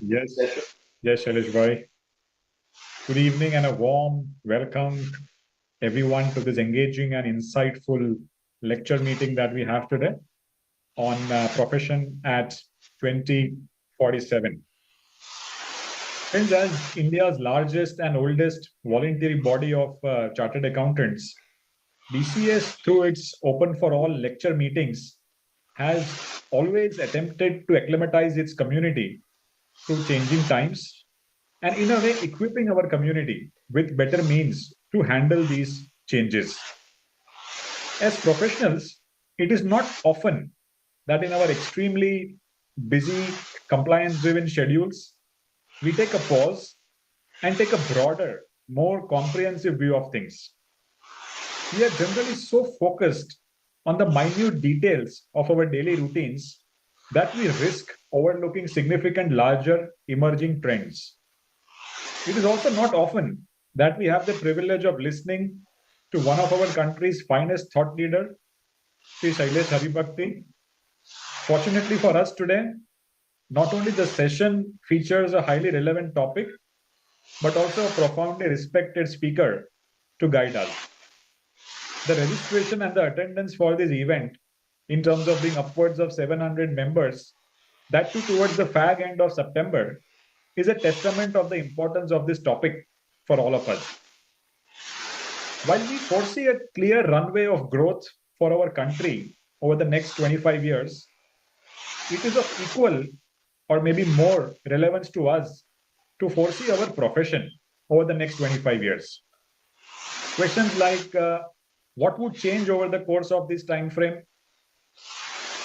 Yes, yes, Shailesh bhai. Good evening and a warm welcome everyone to this engaging and insightful lecture meeting that we have today on profession at 2047. Friends, as India's largest and oldest voluntary body of chartered accountants, BCS, through its open for all lecture meetings, has always attempted to acclimatize its community to changing times and, in a way, equipping our community with better means to handle these changes. As professionals, it is not often that in our extremely busy, compliance driven schedules, we take a pause and take a broader, more comprehensive view of things. We are generally so focused on the minute details of our daily routines that we risk overlooking significant larger emerging trends. It is also not often that we have the privilege of listening to one of our country's finest thought leader, Shri Shailesh Haribhakti. Fortunately for us today, not only the session features a highly relevant topic, but also a profoundly respected speaker to guide us. The registration and the attendance for this event, in terms of being upwards of 700 members, that too towards the fag end of September, is a testament of the importance of this topic for all of us. While we foresee a clear runway of growth for our country over the next 25 years, it is of equal or maybe more relevance to us to foresee our profession over the next 25 years. Questions like what would change over the course of this time frame?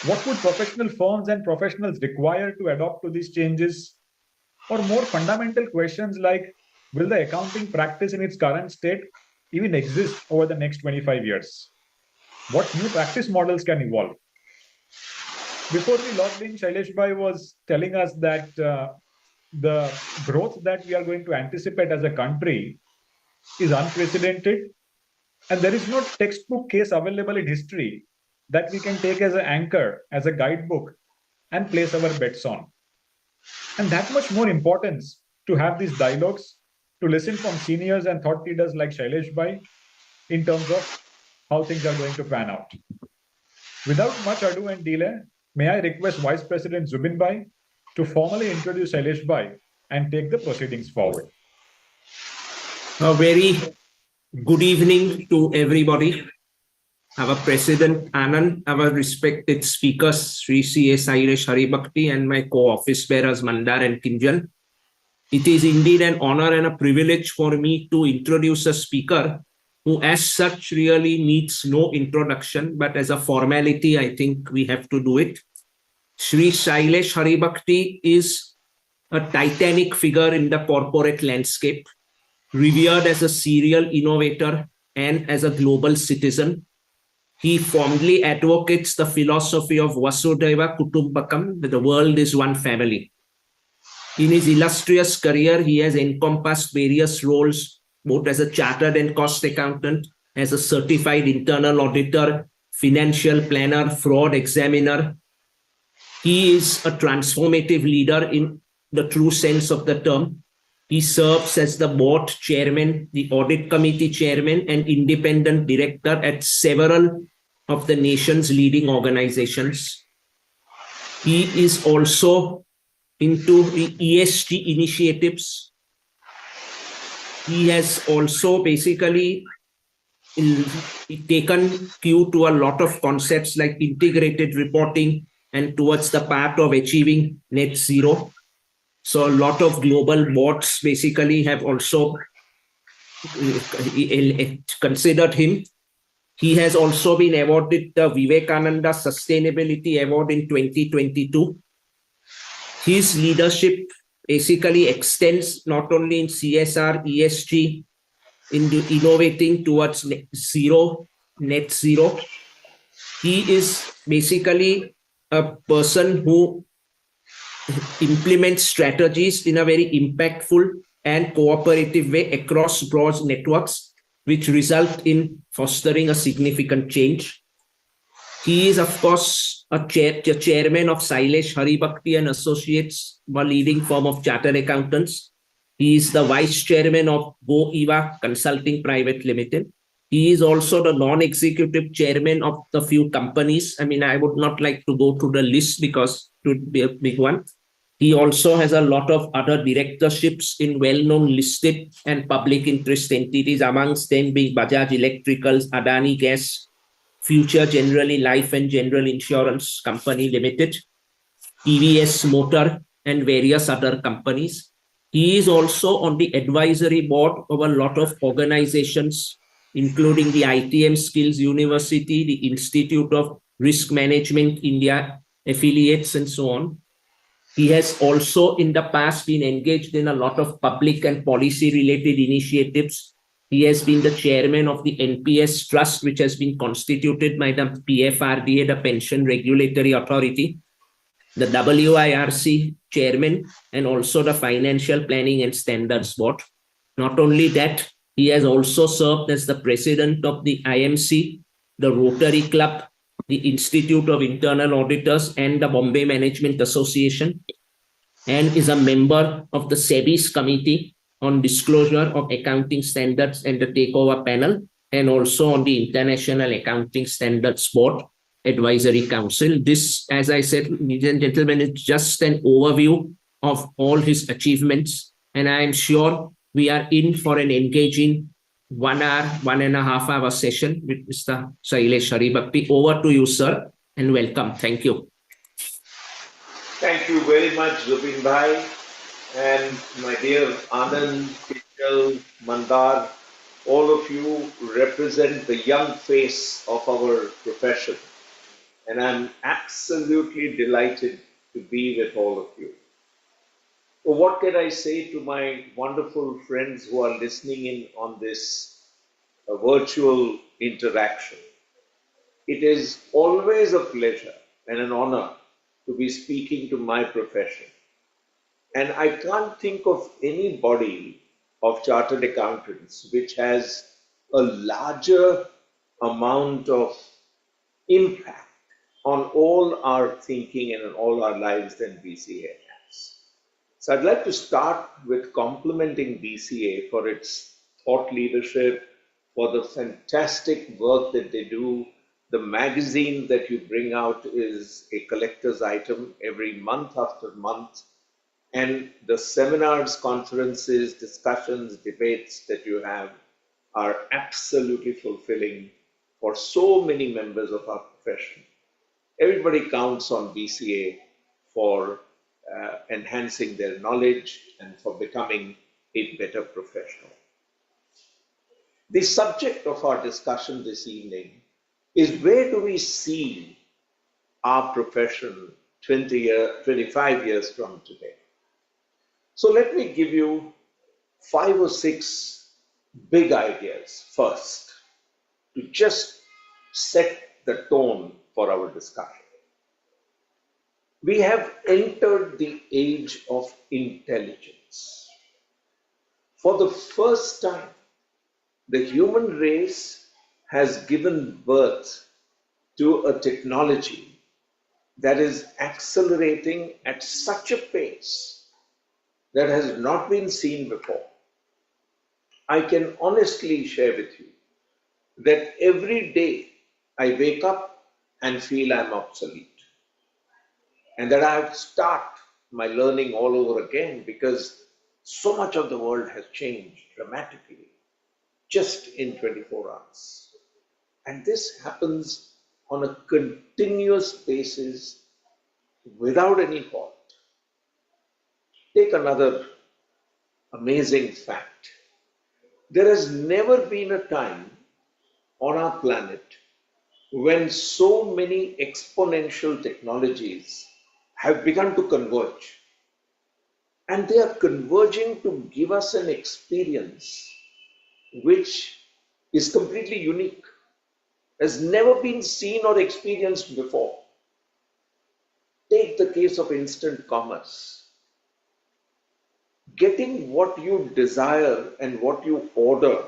What would professional firms and professionals require to adopt to these changes? Or more fundamental questions like, will the accounting practice in its current state even exist over the next 25 years? What new practice models can evolve? Before we logged in, Shailesh Bhai was telling us that the growth that we are going to anticipate as a country is unprecedented, and there is no textbook case available in history that we can take as an anchor, as a guidebook, and place our bets on. And that much more importance to have these dialogues, to listen from seniors and thought leaders like Shailesh Bhai in terms of how things are going to pan out. Without much ado and delay, may I request Vice President Zubin Bhai to formally introduce Shailesh Bhai and take the proceedings forward. A very good evening to everybody. Our President Anand, our respected speakers, Shri C.A. Shailesh Haribhakti, and my co-office bearers Mandar and Kinjan. It is indeed an honor and a privilege for me to introduce a speaker who as such really needs no introduction, but as a formality, I think we have to do it. Shri Shailesh Haribhakti is a titanic figure in the corporate landscape, revered as a serial innovator and as a global citizen. He fondly advocates the philosophy of Vasudhaiva Kutumbakam, that the world is one family. In his illustrious career, he has encompassed various roles, both as a chartered and cost accountant, as a certified internal auditor, financial planner, fraud examiner. He is a transformative leader in the true sense of the term. He serves as the board chairman, the audit committee chairman, and independent director at several of the nation's leading organizations. He is also into the ESG initiatives. He has also basically taken cue to a lot of concepts like integrated reporting and towards the path of achieving net zero. So a lot of global boards basically have also considered him. He has also been awarded the Vivekananda Sustainability Award in 2022. His leadership basically extends not only in CSR, ESG, in innovating towards net zero. He is basically a person who implements strategies in a very impactful and cooperative way across broad networks, which result in fostering a significant change. He is, of course, the chairman of Shailesh, Haribhakti and Associates, a leading firm of chartered accountants. He is the vice chairman of Go Eva Consulting Private Limited. He is also the non-executive chairman of the few companies. I mean, I would not like to go through the list because it would be a big one. He also has a lot of other directorships in well-known listed and public interest entities, amongst them being Bajaj Electricals, Adani Gas, Future Generali Life and General Insurance Company Limited, TVS Motor, and various other companies. He is also on the advisory board of a lot of organizations, including the ITM Skills University, the Institute of Risk Management India affiliates, and so on. He has also in the past been engaged in a lot of public and policy related initiatives. He has been the chairman of the NPS Trust, which has been constituted by the PFRDA, the Pension Regulatory Authority, the WIRC chairman, and also the Financial Planning and Standards Board. Not only that, he has also served as the president of the IMC, the Rotary Club, the Institute of Internal Auditors, and the Bombay Management Association, and is a member of the SEBI's Committee on Disclosure of Accounting Standards and the Takeover Panel, and also on the International Accounting Standards Board Advisory Council. This, as I said, ladies and gentlemen, is just an overview of all his achievements, and I am sure we are in for an engaging 1 hour, 1.5 hour session with Mr. Shailesh Haribhakti. Over to you, sir, and welcome. Thank you. Thank you very much, Zubin Bhai, and my dear Anand, Kichal, Mandar. All of you represent the young face of our profession, and I'm absolutely delighted to be with all of you. So what can I say to my wonderful friends who are listening in on this virtual interaction? It is always a pleasure and an honor to be speaking to my profession. And I can't think of any body of chartered accountants which has a larger amount of impact on all our thinking and on all our lives than BCA has. So I'd like to start with complimenting BCA for its thought leadership, for the fantastic work that they do. The magazine that you bring out is a collector's item every month after month. And the seminars, conferences, discussions, debates that you have are absolutely fulfilling for so many members of our profession. Everybody counts on BCA for enhancing their knowledge and for becoming a better professional. The subject of our discussion this evening is, where do we see our profession 25 years from today? So let me give you 5 or 6 big ideas first to just set the tone for our discussion. We have entered the age of intelligence. For the first time, the human race has given birth to a technology that is accelerating at such a pace that has not been seen before. I can honestly share with you that every day I wake up and feel I'm obsolete, and that I have to start my learning all over again, because so much of the world has changed dramatically just in 24 hours. And this happens on a continuous basis without any halt. Take another amazing fact. There has never been a time on our planet when so many exponential technologies have begun to converge. And they are converging to give us an experience which is completely unique, has never been seen or experienced before. Take the case of instant commerce. Getting what you desire and what you order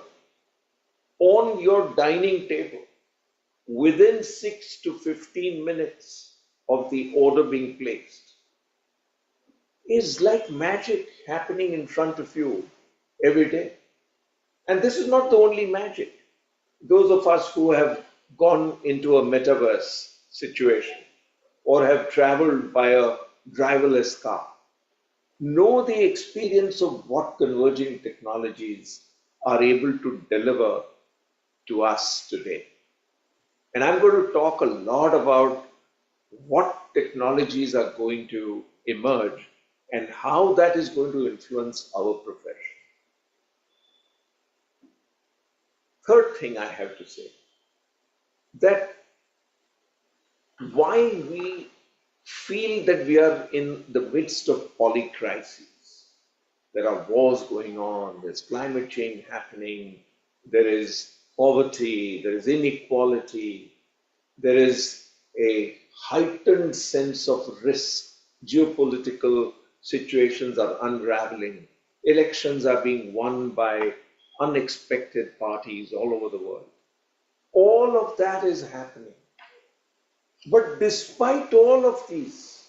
on your dining table within 6 to 15 minutes of the order being placed is like magic happening in front of you every day. And this is not the only magic. Those of us who have gone into a metaverse situation or have traveled by a driverless car know the experience of what converging technologies are able to deliver to us today. And I'm going to talk a lot about what technologies are going to emerge and how that is going to influence our profession. Third thing I have to say, that why we feel that we are in the midst of polycrises. There are wars going on, there's climate change happening, there is poverty, there is inequality, there is a heightened sense of risk. Geopolitical situations are unraveling. Elections are being won by unexpected parties all over the world. All of that is happening. But despite all of these,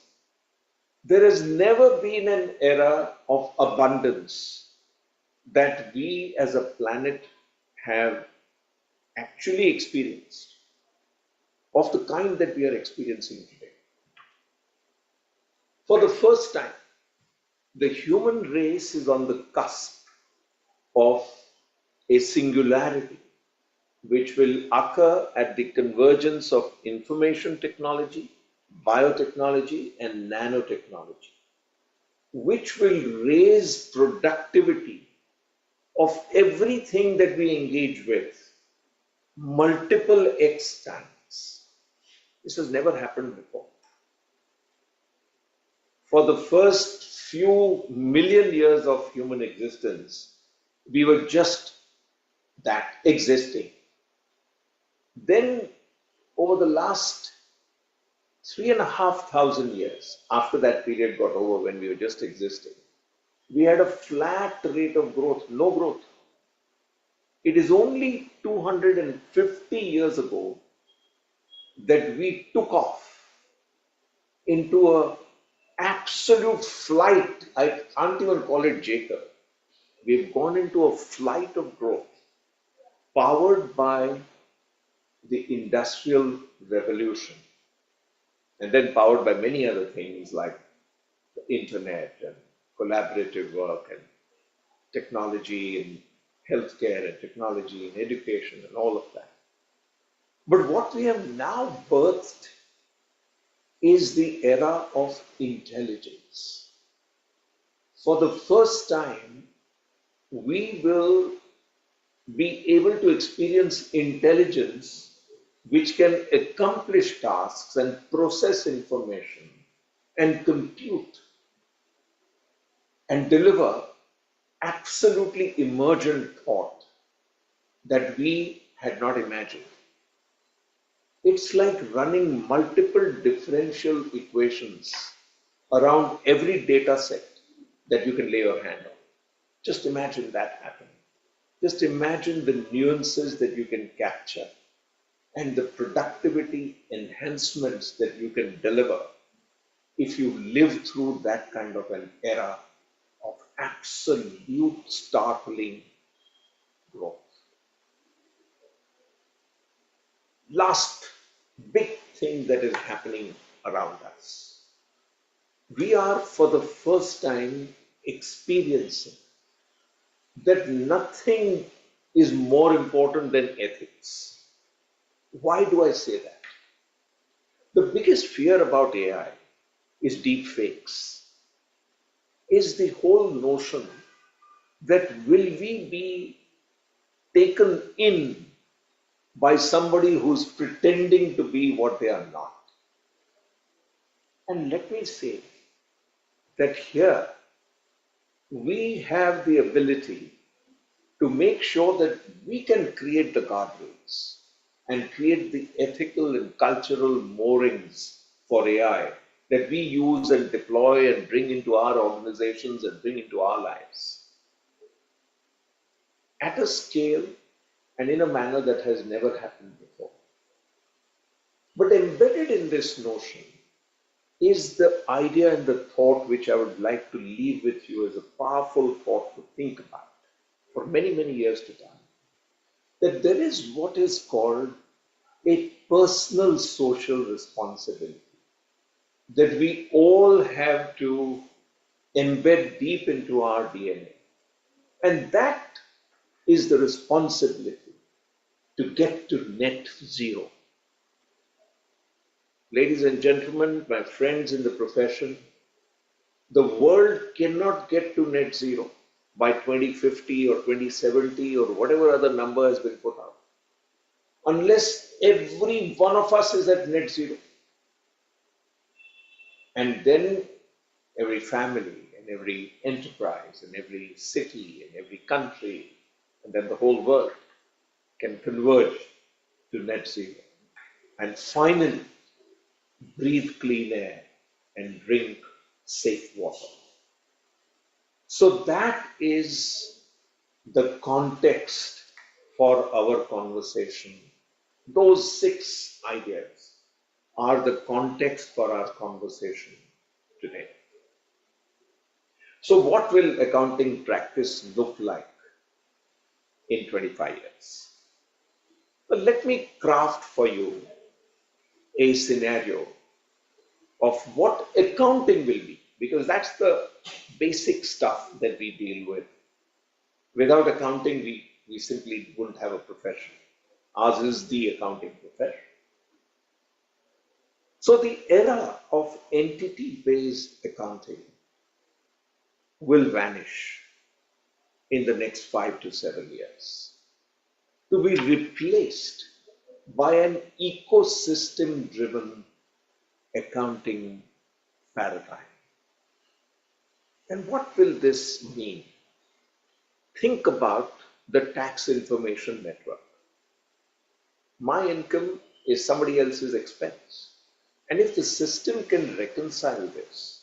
there has never been an era of abundance that we as a planet have actually experienced of the kind that we are experiencing today. For the first time, the human race is on the cusp of a singularity which will occur at the convergence of information technology, biotechnology, and nanotechnology, which will raise productivity of everything that we engage with multiple X times. This has never happened before. For the first few million years of human existence, we were just that, existing. Then, over the last 3,500 years, after that period got over when we were just existing, we had a flat rate of growth, no growth. It is only 250 years ago that we took off into an absolute flight. I can't even call it Jacob. We've gone into a flight of growth powered by the Industrial Revolution, and then powered by many other things like the internet and collaborative work and technology in healthcare and technology in education and all of that. But what we have now birthed is the era of intelligence. For the first time, we will be able to experience intelligence which can accomplish tasks and process information and compute and deliver absolutely emergent thought that we had not imagined. It's like running multiple differential equations around every data set that you can lay your hand on. Just imagine that happening. Just imagine the nuances that you can capture and the productivity enhancements that you can deliver if you live through that kind of an era of absolute startling growth. Last big thing that is happening around us. We are for the first time experiencing that nothing is more important than ethics. Why do I say that? The biggest fear about AI is deep fakes, is the whole notion that will we be taken in by somebody who's pretending to be what they are not. And let me say that here we have the ability to make sure that we can create the guardrails and create the ethical and cultural moorings for AI that we use and deploy and bring into our organizations and bring into our lives at a scale and in a manner that has never happened before. But embedded in this notion is the idea and the thought which I would like to leave with you as a powerful thought to think about for many, many years to come. That there is what is called a personal social responsibility that we all have to embed deep into our DNA. And that is the responsibility to get to net zero. Ladies and gentlemen, my friends in the profession, the world cannot get to net zero by 2050 or 2070 or whatever other number has been put out unless every one of us is at net zero. And then every family and every enterprise and every city and every country and then the whole world can converge to net zero. And finally, breathe clean air and drink safe water. So that is the context for our conversation. Those 6 ideas are the context for our conversation today. So what will accounting practice look like in 25 years? Well, let me craft for you a scenario of what accounting will be, because that's the basic stuff that we deal with. Without accounting, we simply wouldn't have a profession. Ours is the accounting profession. So the era of entity-based accounting will vanish in the next 5 to 7 years to be replaced by an ecosystem-driven accounting paradigm. And what will this mean? Think about the tax information network. My income is somebody else's expense. And if the system can reconcile this,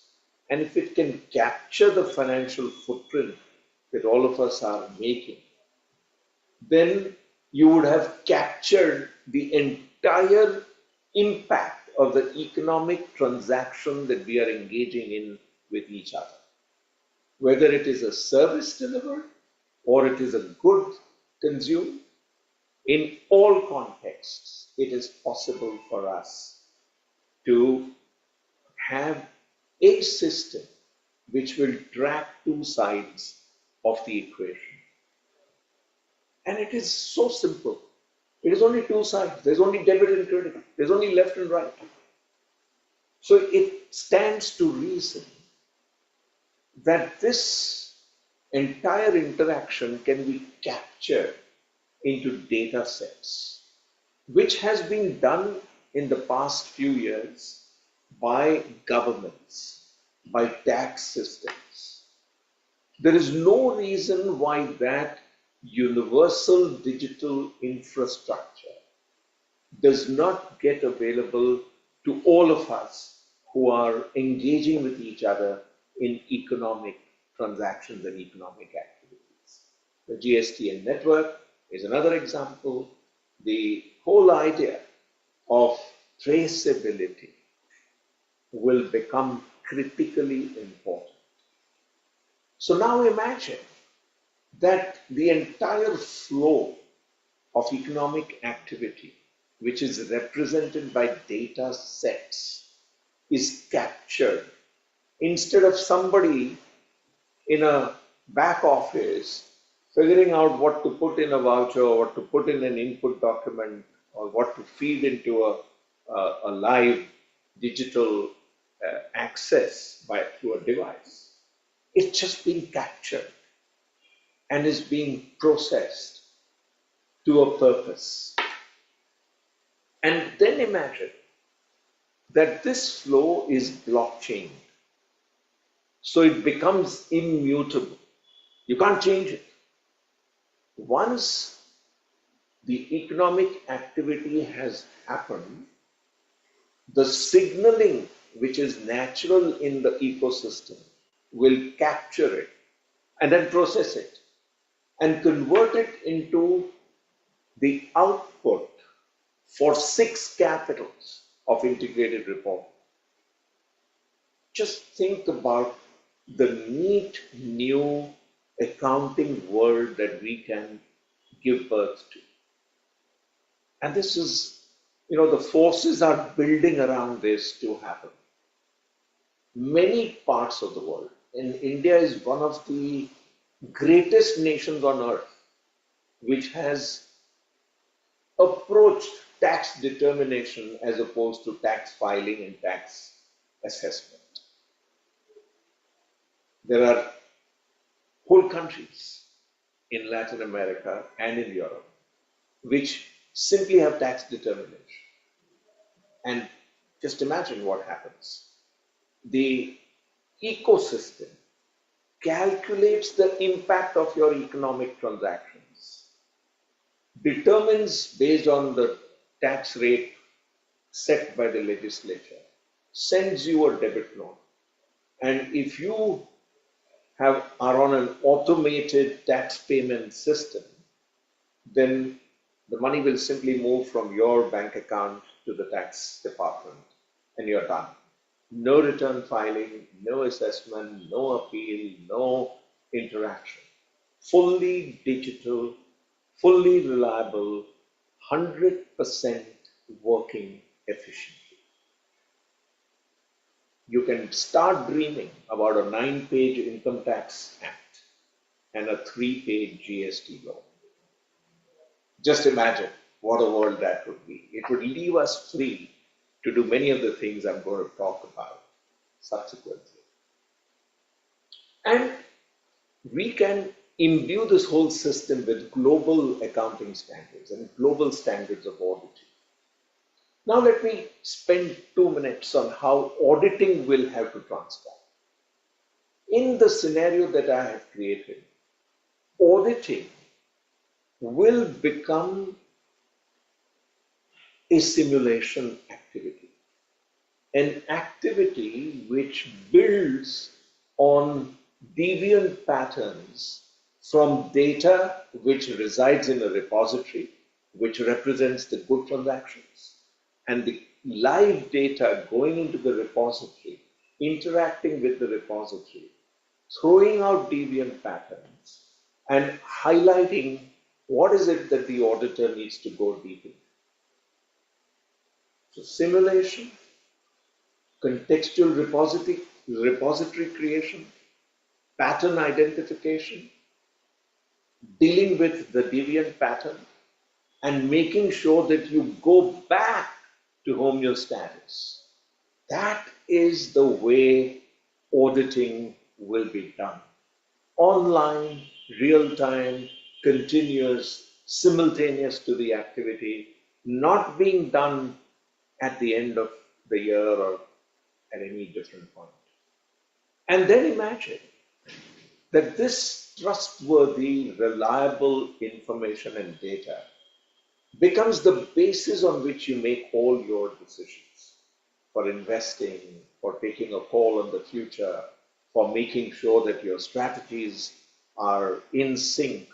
and if it can capture the financial footprint that all of us are making, then you would have captured the entire impact of the economic transaction that we are engaging in with each other. Whether it is a service delivered or it is a good consumed, in all contexts, it is possible for us to have a system which will track 2 sides of the equation. And it is so simple. It is only 2 sides. There's only debit and credit. There's only left and right. So it stands to reason that this entire interaction can be captured into data sets, which has been done in the past few years by governments, by tax systems. There is no reason why that universal digital infrastructure does not get available to all of us who are engaging with each other in economic transactions and economic activities. The GSTN network is another example. The whole idea of traceability will become critically important. So now imagine that the entire flow of economic activity, which is represented by data sets, is captured instead of somebody in a back office figuring out what to put in a voucher or what to put in an input document or what to feed into a live digital access through a device. It's just being captured and is being processed to a purpose. And then imagine that this flow is blockchain. So it becomes immutable. You can't change it. Once the economic activity has happened, the signaling which is natural in the ecosystem will capture it and then process it and convert it into the output for 6 capitals. of integrated report. Just think about the neat new accounting world that we can give birth to. And this is, the forces are building around this to happen. Many parts of the world, and India is one of the greatest nations on earth, which has approached tax determination as opposed to tax filing and tax assessment. There are whole countries in Latin America and in Europe which simply have tax determination. And just imagine what happens. The ecosystem calculates the impact of your economic transactions, determines based on the tax rate set by the legislature, sends you a debit note. And if you are on an automated tax payment system, then the money will simply move from your bank account to the tax department and you're done. No return filing, no assessment, no appeal, no interaction. Fully digital, fully reliable, 100% working efficiently. You can start dreaming about a 9-page income tax act and a 3-page GST law. Just imagine what a world that would be. It would leave us free to do many of the things I'm going to talk about subsequently. And we can imbue this whole system with global accounting standards and global standards of auditing. Now let me spend 2 minutes on how auditing will have to transform. In the scenario that I have created, auditing will become a simulation activity, an activity which builds on deviant patterns from data which resides in a repository, which represents the good transactions, and the live data going into the repository, interacting with the repository, throwing out deviant patterns, and highlighting what is it that the auditor needs to go deep into. So simulation, contextual repository creation, pattern identification, dealing with the deviant pattern, and making sure that you go back to homeostasis. That is the way auditing will be done. Online, real-time, continuous, simultaneous to the activity, not being done at the end of the year or at any different point. And then imagine that this trustworthy, reliable information and data becomes the basis on which you make all your decisions for investing, for taking a call on the future, for making sure that your strategies are in sync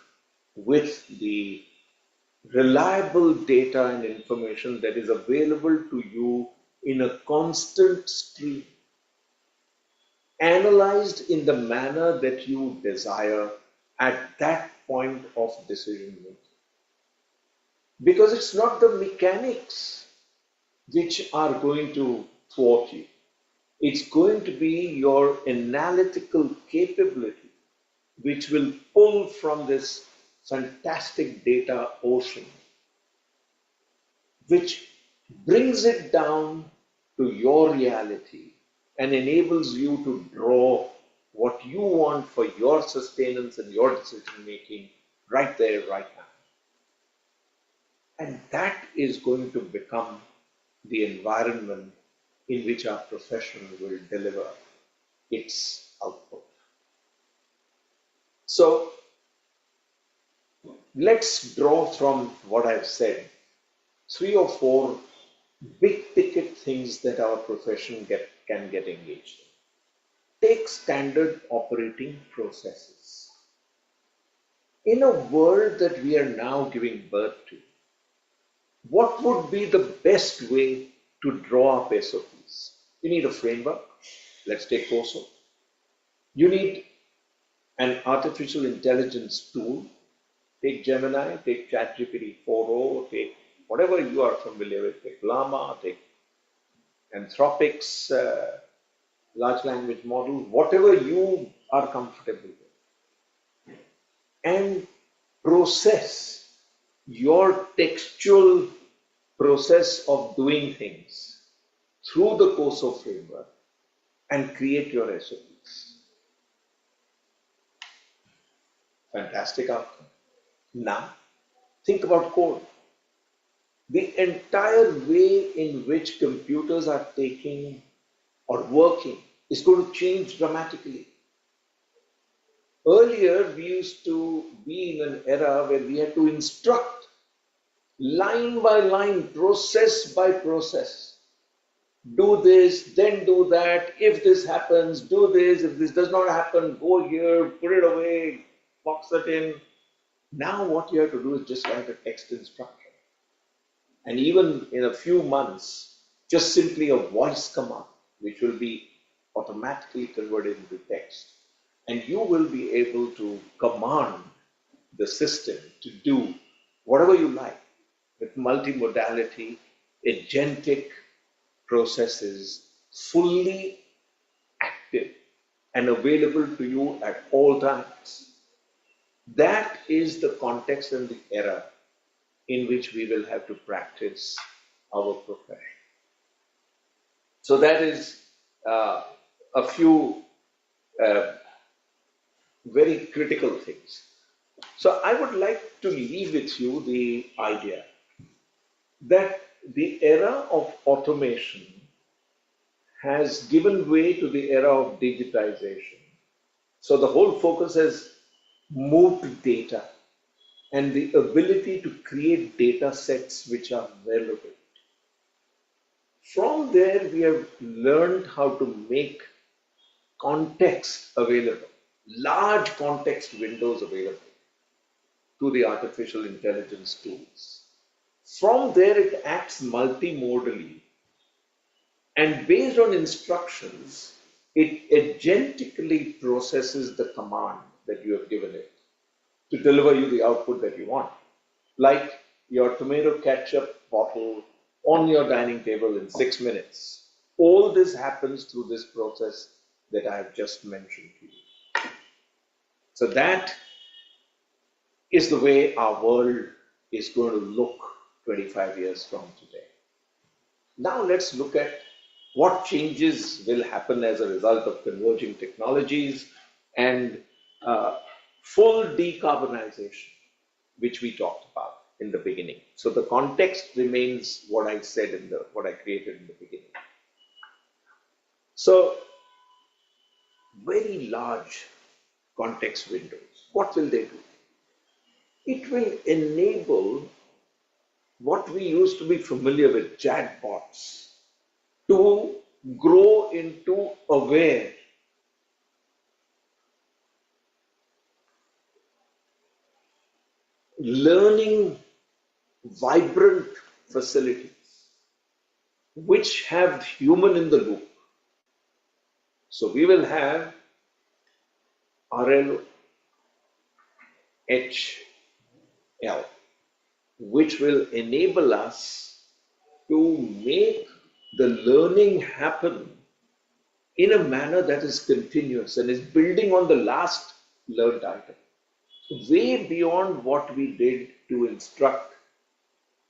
with the reliable data and information that is available to you in a constant stream, analyzed in the manner that you desire at that point of decision making. Because it's not the mechanics which are going to thwart you. It's going to be your analytical capability which will pull from this fantastic data ocean, which brings it down to your reality and enables you to draw what you want for your sustenance and your decision making right there, right now. And that is going to become the environment in which our profession will deliver its output. So let's draw from what I've said 3 or 4 big ticket things that our profession can get engaged in. Take standard operating processes. In a world that we are now giving birth to, what would be the best way to draw up SOPs. You need a framework. Let's take COSO. You need an artificial intelligence tool. Take Gemini, take ChatGPT 4.0, take whatever you are familiar with, take Llama, take Anthropic's large language model, whatever you are comfortable with, and process your textual process of doing things through the COSO framework and create your SOPs. Fantastic outcome. Now, think about code. The entire way in which computers are taking or working is going to change dramatically. Earlier, we used to be in an era where we had to instruct line by line, process by process. Do this, then do that. If this happens, do this. If this does not happen, go here, put it away, box it in. Now what you have to do is just write a text instruction. And even in a few months, just simply a voice command, which will be automatically converted into text. And you will be able to command the system to do whatever you like with multimodality, agentic processes, fully active and available to you at all times. That is the context and the era in which we will have to practice our profession. So that is a few very critical things. So I would like to leave with you the idea that the era of automation has given way to the era of digitization. So the whole focus has moved to data and the ability to create data sets which are relevant. From there, we have learned how to make context available, large context windows available to the artificial intelligence tools. From there, it acts multimodally, and based on instructions, it agentically processes the command that you have given it to deliver you the output that you want. Like your tomato ketchup bottle on your dining table in 6 minutes. All this happens through this process that I have just mentioned to you. So that is the way our world is going to look 25 years from today. Now let's look at what changes will happen as a result of converging technologies and full decarbonization, which we talked about in the beginning. So the context remains what I said what I created in the beginning. So very large context windows. What will they do? It will enable what we used to be familiar with, chatbots, to grow into aware, learning, vibrant facilities which have human in the loop. So we will have RL, HL, which will enable us to make the learning happen in a manner that is continuous and is building on the last learned item, way beyond what we did to instruct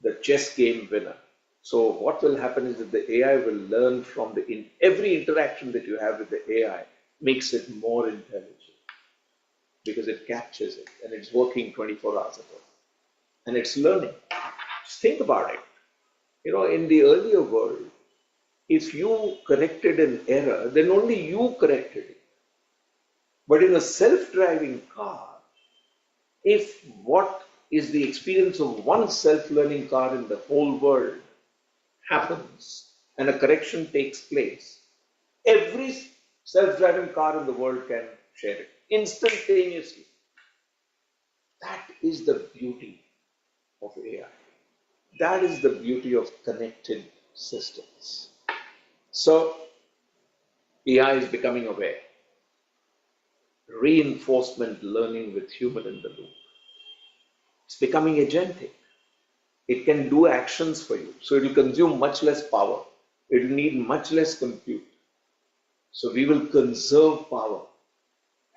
the chess game winner. So what will happen is that the AI will learn from every interaction that you have with the AI makes it more intelligent because it captures it and it's working 24 hours a day and it's learning. Just think about it. You know, in the earlier world, if you corrected an error, then only you corrected it. But in a self-driving car, if what is the experience of one self-learning car in the whole world happens and a correction takes place, every self-driving car in the world can share it instantaneously. That is the beauty of AI. That is the beauty of connected systems. So AI is becoming aware. Reinforcement learning with human in the loop. It's becoming agentic. It can do actions for you. So it will consume much less power. It will need much less compute. So we will conserve power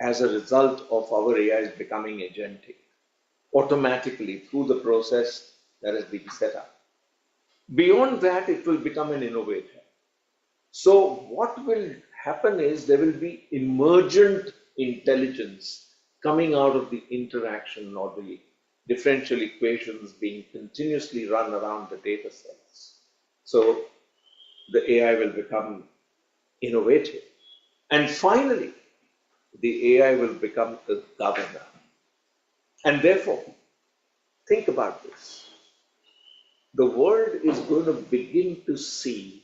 as a result of our AIs becoming agentic automatically through the process that is being set up. Beyond that, it will become an innovator. So what will happen is there will be emergent intelligence coming out of the interaction or the differential equations being continuously run around the data sets. So the AI will become innovative. And finally, the AI will become the governor. And therefore, think about this. The world is going to begin to see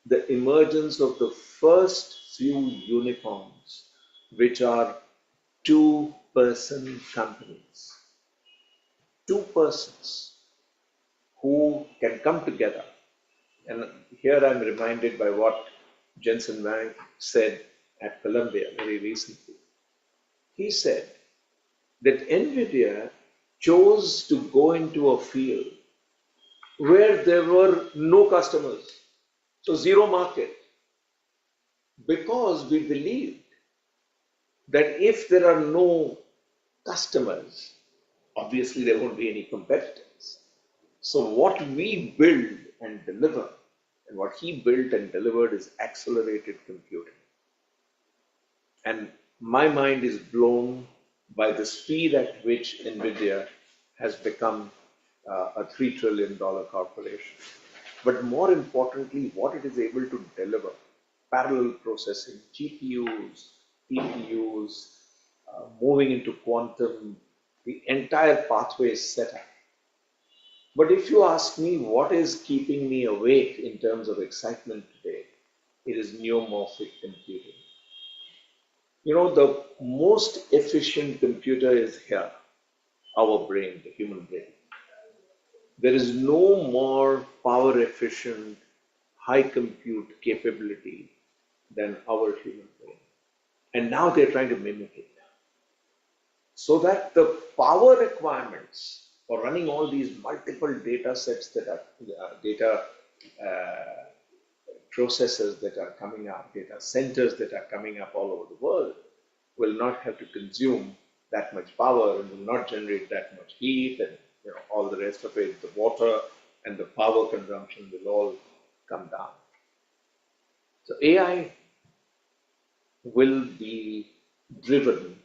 the emergence of the first few unicorns, which are two-person companies. Two persons who can come together. And here I'm reminded by what Jensen Wang said at Columbia very recently. He said that NVIDIA chose to go into a field where there were no customers, so zero market, because we believed that if there are no customers, obviously there won't be any competitors. So what we build and deliver, and what he built and delivered, is accelerated computing. And my mind is blown by the speed at which NVIDIA has become a $3 trillion corporation. But more importantly, what it is able to deliver: parallel processing, GPUs, TPUs, moving into quantum, the entire pathway is set up. But if you ask me what is keeping me awake in terms of excitement today, it is neuromorphic computing. You know, the most efficient computer is here, our brain, the human brain. There is no more power efficient, high compute capability than our human brain. And now they're trying to mimic it. So that the power requirements for running all these multiple data sets that are data processors that are coming up, data centers that are coming up all over the world, will not have to consume that much power and will not generate that much heat, and all the rest of it, the water and the power consumption will all come down. So AI will be driven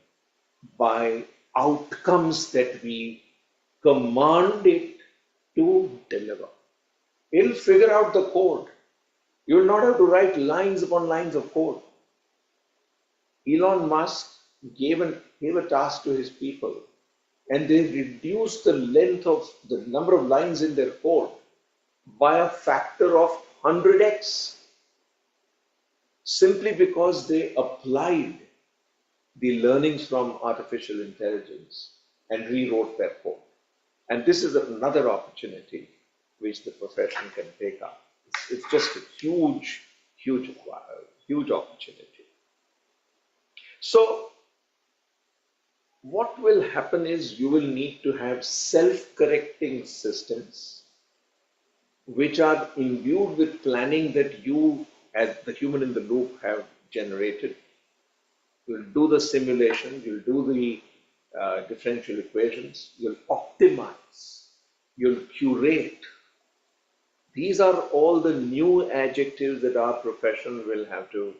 by outcomes that we command it to deliver. It'll figure out the code. You will not have to write lines upon lines of code. Elon Musk gave a task to his people, and they reduced the length of the number of lines in their code by a factor of 100x, simply because they applied the learnings from artificial intelligence and rewrote their code. And this is another opportunity which the profession can take up. It's just a huge opportunity. So what will happen is you will need to have self-correcting systems which are imbued with planning that you, as the human in the loop, have generated. You'll do the simulation, you'll do the differential equations, you'll optimize, you'll curate. These are all the new adjectives that our profession will have to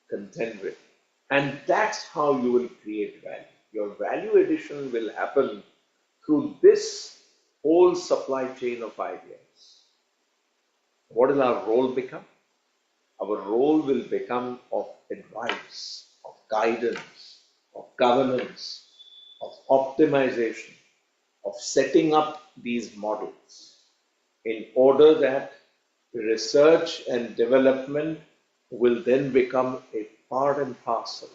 contend with. And that's how you will create value. Your value addition will happen through this whole supply chain of ideas. What will our role become? Our role will become of advice, of guidance, of governance, of optimization, of setting up these models in order that research and development will then become a part and parcel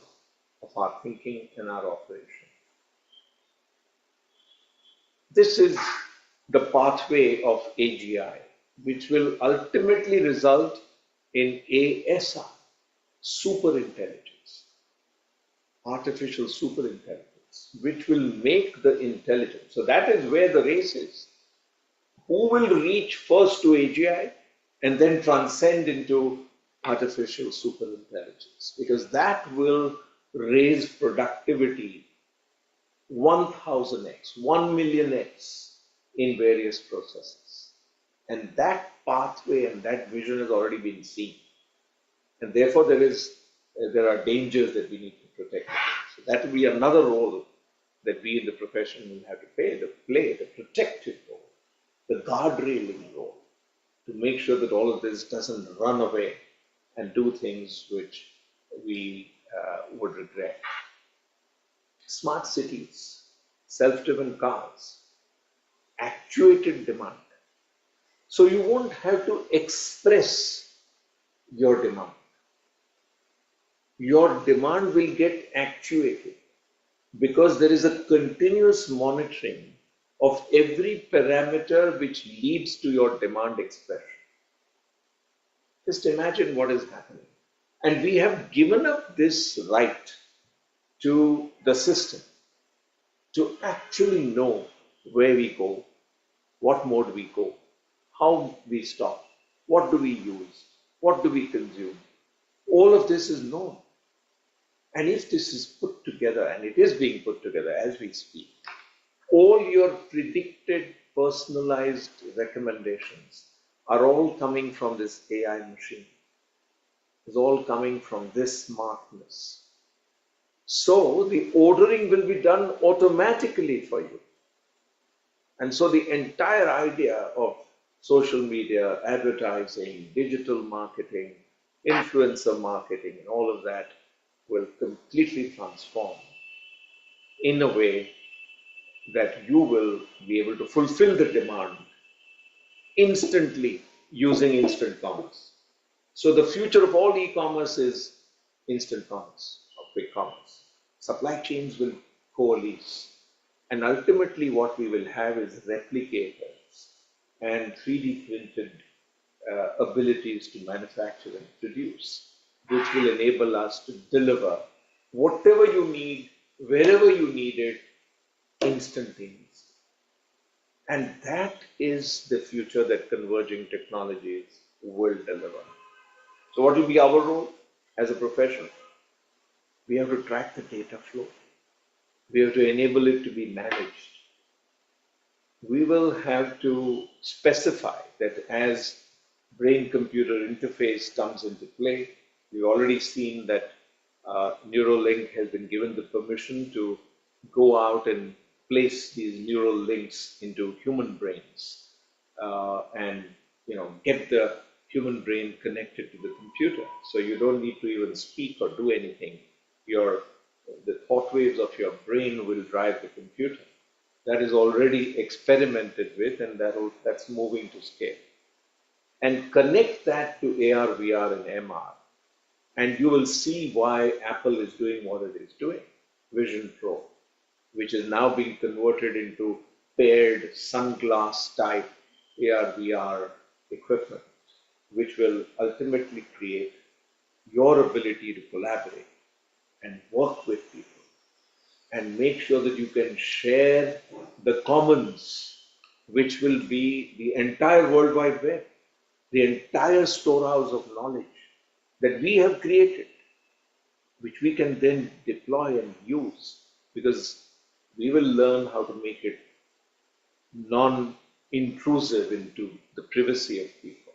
of our thinking and our operation. This is the pathway of AGI. which will ultimately result in ASI, superintelligence, artificial superintelligence, which will make the intelligence. So that is where the race is. Who will reach first to AGI and then transcend into artificial superintelligence? Because that will raise productivity 1000x, 1 millionx in various processes. And that pathway and that vision has already been seen. And therefore, there are dangers that we need to protect. So that will be another role that we in the profession will have to play the protective role, the guardrailing role, to make sure that all of this doesn't run away and do things which we would regret. Smart cities, self-driven cars, actuated demand. So you won't have to express your demand. Your demand will get actuated because there is a continuous monitoring of every parameter which leads to your demand expression. Just imagine what is happening. And we have given up this right to the system to actually know where we go, what mode we go, how we stop, what do we use, what do we consume. All of this is known. And if this is put together, and it is being put together as we speak, all your predicted personalized recommendations are all coming from this AI machine. It's all coming from this smartness. So the ordering will be done automatically for you. And so the entire idea of social media, advertising, digital marketing, influencer marketing, and all of that will completely transform in a way that you will be able to fulfill the demand instantly using instant commerce. So the future of all e-commerce is instant commerce or quick commerce. Supply chains will coalesce, and ultimately what we will have is replicators and 3D printed abilities to manufacture and produce, which will enable us to deliver whatever you need, wherever you need it, instantaneously. And that is the future that converging technologies will deliver. So what will be our role as a profession? We have to track the data flow. We have to enable it to be managed. We will have to specify that as brain-computer interface comes into play. We've already seen that Neuralink has been given the permission to go out and place these neural links into human brains and get the human brain connected to the computer. So you don't need to even speak or do anything. The thought waves of your brain will drive the computer. That is already experimented with, and that's moving to scale. And connect that to AR, VR, and MR, and you will see why Apple is doing what it is doing. Vision Pro, which is now being converted into paired sunglass type AR, VR equipment, which will ultimately create your ability to collaborate and work with people and make sure that you can share the commons, which will be the entire World Wide Web, the entire storehouse of knowledge that we have created, which we can then deploy and use, because we will learn how to make it non-intrusive into the privacy of people,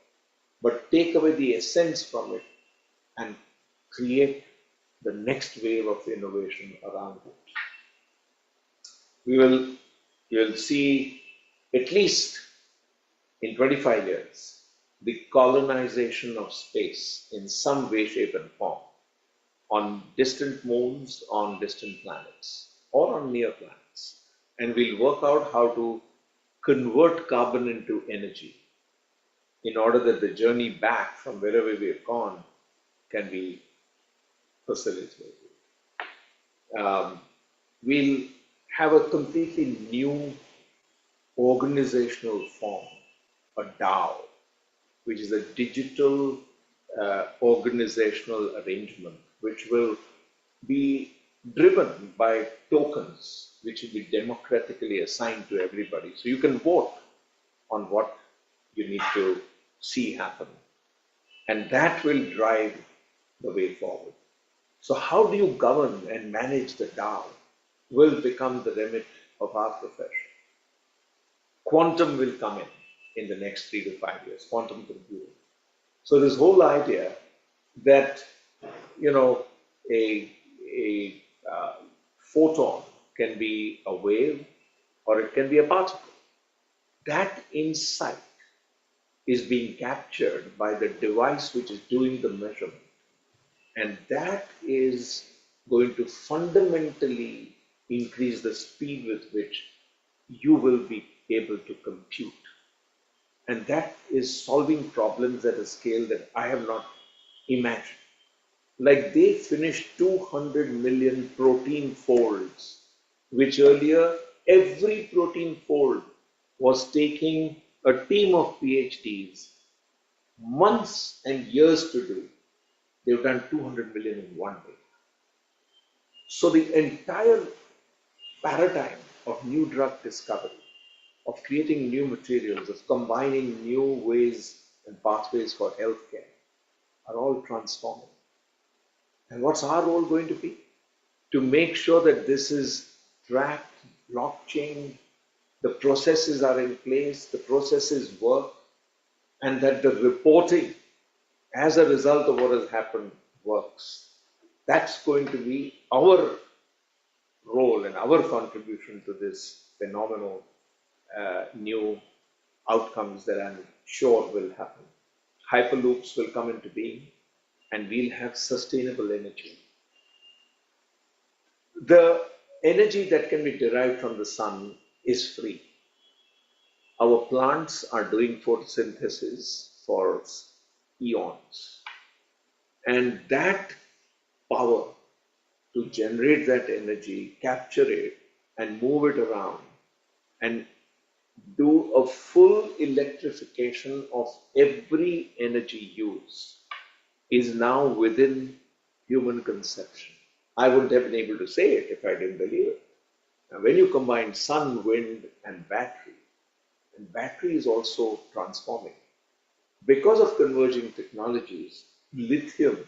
but take away the essence from it and create the next wave of innovation around it. We will see, at least in 25 years, the colonization of space in some way, shape, and form on distant moons, on distant planets, or on near planets. And we'll work out how to convert carbon into energy in order that the journey back from wherever we've gone can be facilitated. We'll have a completely new organizational form, a DAO, which is a digital organizational arrangement, which will be driven by tokens, which will be democratically assigned to everybody. So you can vote on what you need to see happen. And that will drive the way forward. So how do you govern and manage the DAO will become the remit of our profession. Quantum will come in the next 3 to 5 years, quantum computing. So this whole idea that, you know, a photon can be a wave or it can be a particle. That insight is being captured by the device which is doing the measurement. And that is going to fundamentally increase the speed with which you will be able to compute. And that is solving problems at a scale that I have not imagined. Like they finished 200 million protein folds, which earlier every protein fold was taking a team of PhDs months and years to do. They've done 200 million in one day. So the entire paradigm of new drug discovery, of creating new materials, of combining new ways and pathways for healthcare are all transforming. And what's our role going to be? To make sure that this is tracked, blockchain, the processes are in place, the processes work, and that the reporting as a result of what has happened works. That's going to be our role and our contribution to this phenomenal new outcomes that I'm sure will happen. Hyperloops will come into being and we'll have sustainable energy. The energy that can be derived from the sun is free. Our plants are doing photosynthesis for eons. And that power to generate that energy, capture it, and move it around, and do a full electrification of every energy use is now within human conception. I wouldn't have been able to say it if I didn't believe it. Now, when you combine sun, wind, and battery is also transforming. Because of converging technologies, lithium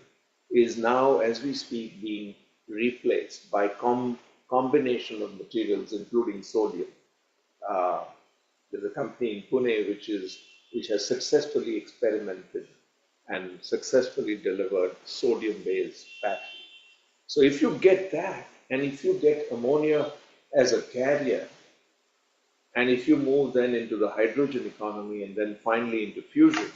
is now, as we speak, being replaced by combination of materials, including sodium. There's a company in Pune which has successfully experimented and successfully delivered sodium-based battery. So if you get that, and if you get ammonia as a carrier, and if you move then into the hydrogen economy and then finally into fusion,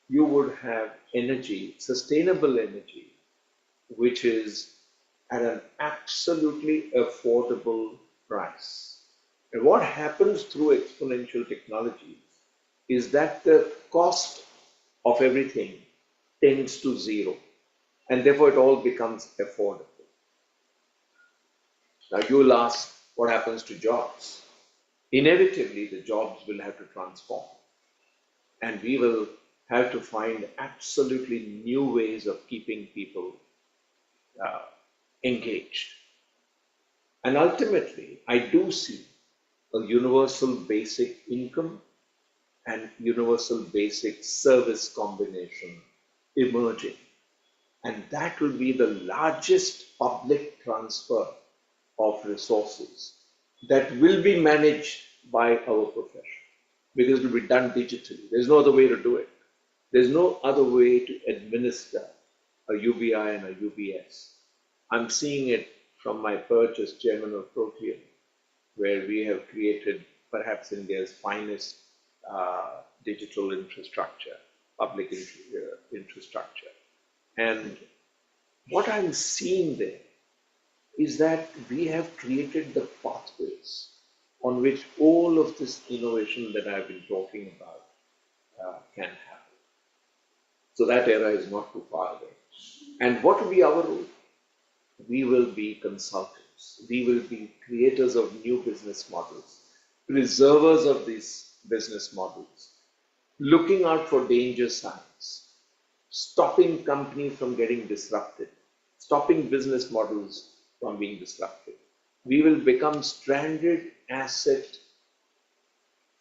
you would have energy, sustainable energy, which is at an absolutely affordable price. And what happens through exponential technologies is that the cost of everything tends to zero, and therefore it all becomes affordable. Now you will ask, what happens to jobs? Inevitably, the jobs will have to transform, and we will have to find absolutely new ways of keeping people engaged. And ultimately, I do see a universal basic income and universal basic service combination emerging. And that will be the largest public transfer of resources that will be managed by our profession, because it will be done digitally. There's no other way to do it. There's no other way to administer a UBI and a UBS. I'm seeing it from my perch as chairman of Protean, where we have created perhaps India's finest digital infrastructure, public infrastructure. And what I'm seeing there is that we have created the pathways on which all of this innovation that I've been talking about can happen. So that era is not too far away. And what will be our role? We will be consultants. We will be creators of new business models, preservers of these business models, looking out for danger signs, stopping companies from getting disrupted, stopping business models from being disrupted. We will become stranded asset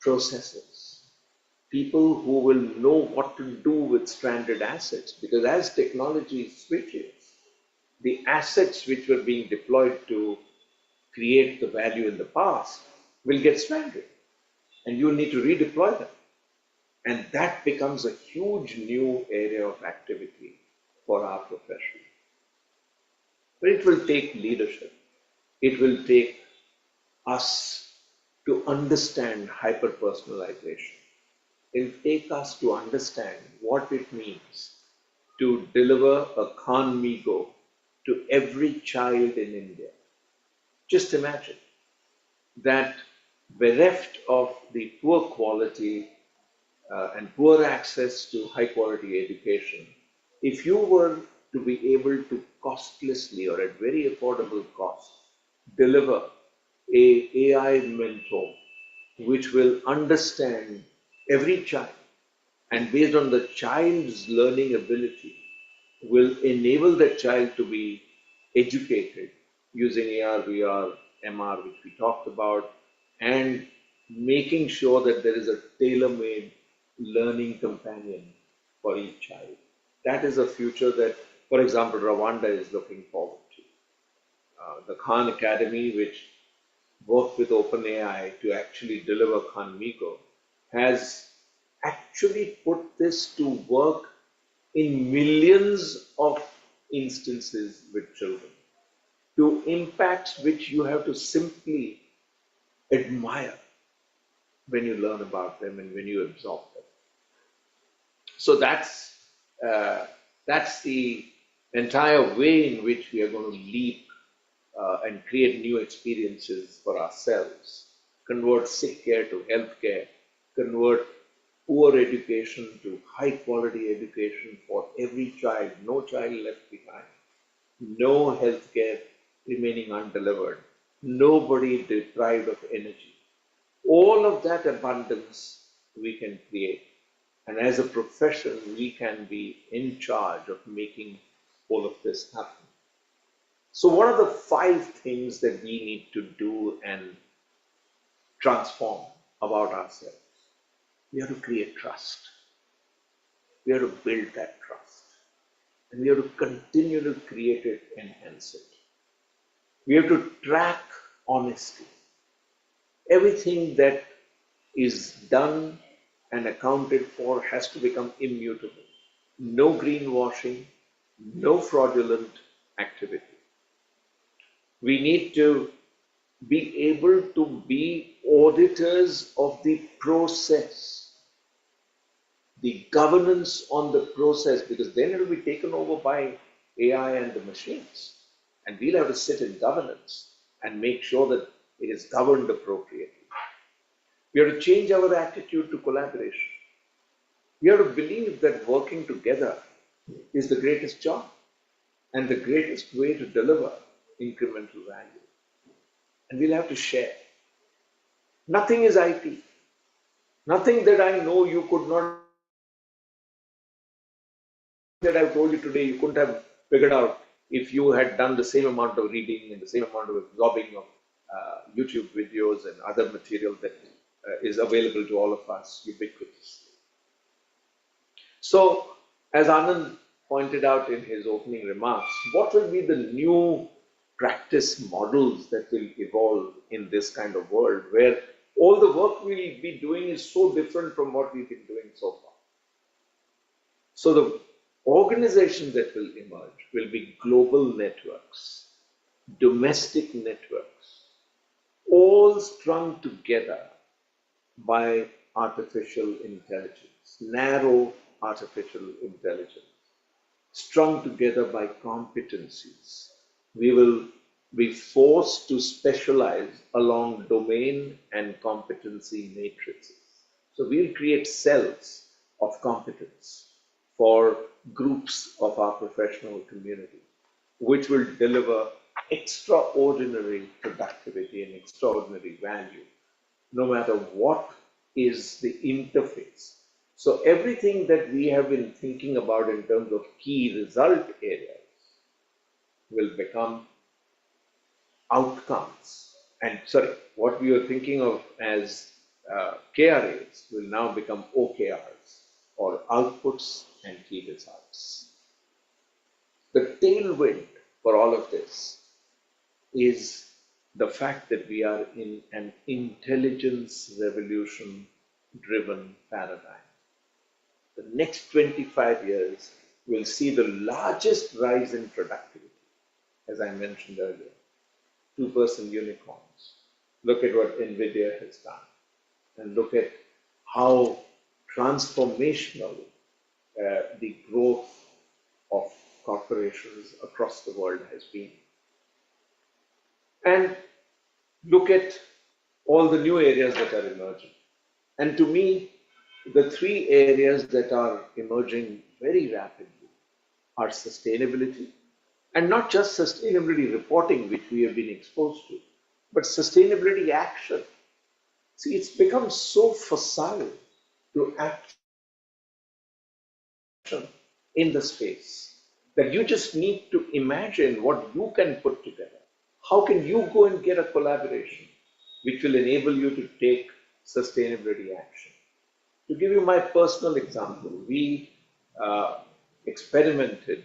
processors, people who will know what to do with stranded assets, because as technology switches, the assets which were being deployed to create the value in the past will get stranded and you need to redeploy them. And that becomes a huge new area of activity for our profession. But it will take leadership. It will take us to understand hyper personalization. It will take us to understand what it means to deliver a Khan Migo to every child in India. Just imagine that bereft of the poor quality and poor access to high quality education, if you were to be able to costlessly or at very affordable cost deliver a AI mentor which will understand every child and based on the child's learning ability will enable that child to be educated using AR, VR, MR, which we talked about, and making sure that there is a tailor-made learning companion for each child. That is a future that, for example, Rwanda is looking forward to. The Khan Academy, which worked with OpenAI to actually deliver Khan Migo, has actually put this to work in millions of instances with children to impacts which you have to simply admire when you learn about them and when you absorb them. So that's the entire way in which we are going to leap and create new experiences for ourselves, convert sick care to health care, convert poor education to high quality education for every child, no child left behind, no healthcare remaining undelivered, nobody deprived of energy. All of that abundance we can create. And as a profession, we can be in charge of making all of this happen. So, what are the 5 things that we need to do and transform about ourselves? We have to create trust. We have to build that trust. And we have to continue to create it, enhance it. We have to track honesty. Everything that is done and accounted for has to become immutable. No greenwashing, no fraudulent activity. We need to be able to be auditors of the process, the governance on the process, because then it will be taken over by AI and the machines. And we'll have to sit in governance and make sure that it is governed appropriately. We have to change our attitude to collaboration. We have to believe that working together is the greatest job and the greatest way to deliver incremental value. And we'll have to share. Nothing is IP. Nothing that I know you could not, that I've told you today, you couldn't have figured out if you had done the same amount of reading and the same amount of absorbing of YouTube videos and other material that is available to all of us ubiquitously. So, as Anand pointed out in his opening remarks, what will be the new practice models that will evolve in this kind of world where all the work we'll be doing is so different from what we've been doing so far? So, the organizations that will emerge will be global networks, domestic networks, all strung together by artificial intelligence, narrow artificial intelligence, strung together by competencies. We will be forced to specialize along domain and competency matrices. So we'll create cells of competence for groups of our professional community, which will deliver extraordinary productivity and extraordinary value, no matter what is the interface So everything that we have been thinking about in terms of key result areas will become outcomes. And sorry, what we were thinking of as KRAs will now become OKRs, or outputs and key results. The tailwind for all of this is the fact that we are in an intelligence revolution driven paradigm. The next 25 years will see the largest rise in productivity, as I mentioned earlier. 2% unicorns. Look at what NVIDIA has done, and look at how transformational the growth of corporations across the world has been. And look at all the new areas that are emerging. And to me, the three areas that are emerging very rapidly are sustainability, and not just sustainability reporting, which we have been exposed to, but sustainability action. See, it's become so facile to action in the space that you just need to imagine what you can put together. How can you go and get a collaboration which will enable you to take sustainability action? To give you my personal example, we experimented.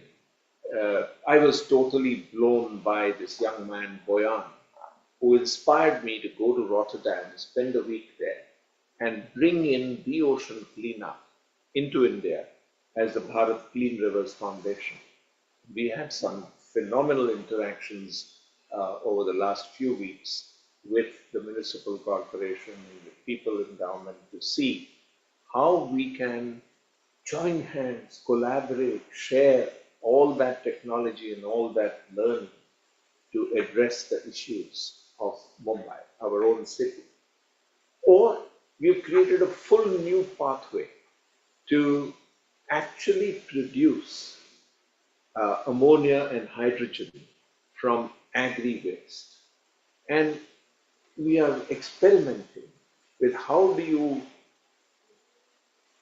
I was totally blown by this young man, Boyan, who inspired me to go to Rotterdam, spend a week there, and bring in the ocean cleanup into India as the Bharat Clean Rivers Foundation. We had some phenomenal interactions over the last few weeks with the municipal corporation and the people in government to see how we can join hands, collaborate, share all that technology and all that learning to address the issues of Mumbai, our own city. Or we've created a full new pathway to actually produce ammonia and hydrogen from agri-waste. And we are experimenting with how do you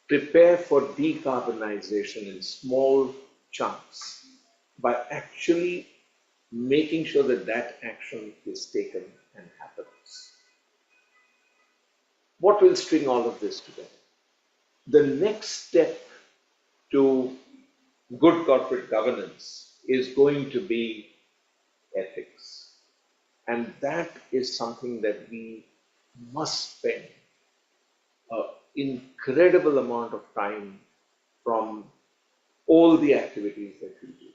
prepare for decarbonization in small chunks by actually making sure that that action is taken and happens. What will string all of this together? The next step to good corporate governance is going to be ethics. And that is something that we must spend an incredible amount of time from all the activities that we do.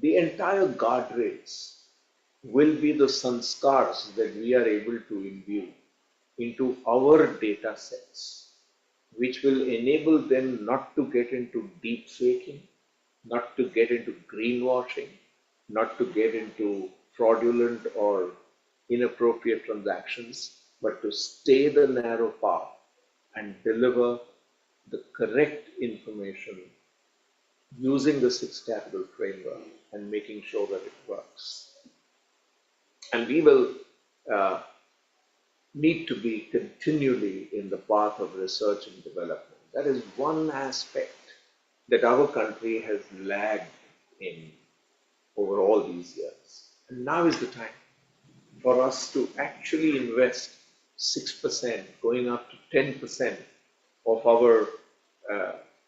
The entire guardrails will be the sanskars that we are able to imbue into our data sets, which will enable them not to get into deep faking, not to get into greenwashing, not to get into fraudulent or inappropriate transactions, but to stay the narrow path and deliver the correct information using the six capital framework and making sure that it works. And we will need to be continually in the path of research and development. That is one aspect that our country has lagged in over all these years. And now is the time for us to actually invest 6%, going up to 10% of our